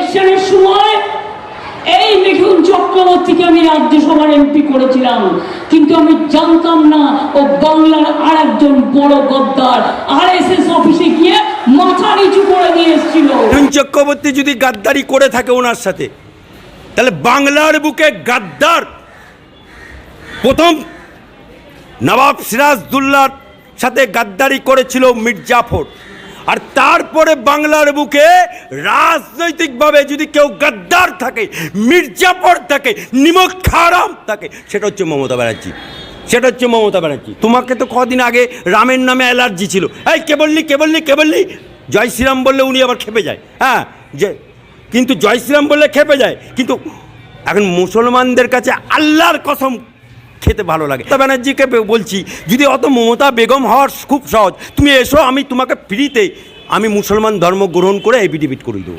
ইলেকশনের সময় এই মিঠুন চক্রবর্তীকে আমি রাজ্যসভার এমপি করেছিলাম, কিন্তু আমি জানতাম না ও বাংলার আর একজন বড় গদ্দার আরএসএস অফিসে গিয়ে মাথা নিচু করে দিয়ে এসেছিল। মিঠুন চক্রবর্তী যদি গাদ্দারি করে থাকে ওনার সাথে, তাহলে বাংলার বুকে গাদ্দার প্রথম নবাব সিরাজদৌল্লার সাথে গাদ্দারি করেছিল মীর জাফর, আর তারপরে বাংলার বুকে রাজনৈতিকভাবে যদি কেউ গাদ্দার থাকে, মীর জাফর থাকে, নিমক হারাম থাকে, সেটা হচ্ছে মমতা ব্যানার্জি। সেটা হচ্ছে মমতা ব্যানার্জি। তোমাকে তো কদিন আগে রামের নামে অ্যালার্জি ছিল, এই কে বললি জয় শ্রীরাম বললে উনি আবার খেপে যায়। হ্যাঁ, যে কিন্তু জয় শ্রীরাম বললে খেপে যায়, কিন্তু এখন মুসলমানদের কাছে আল্লাহর কসম খেতে ভালো লাগে। মমতা ব্যানার্জিকে বলছি, যদি অত মমতা বেগম হওয়ার খুব সহজ, তুমি এসো, আমি তোমাকে ফ্রিতে আমি মুসলমান ধর্ম গ্রহণ করে এফিডেভিট করে দেবো।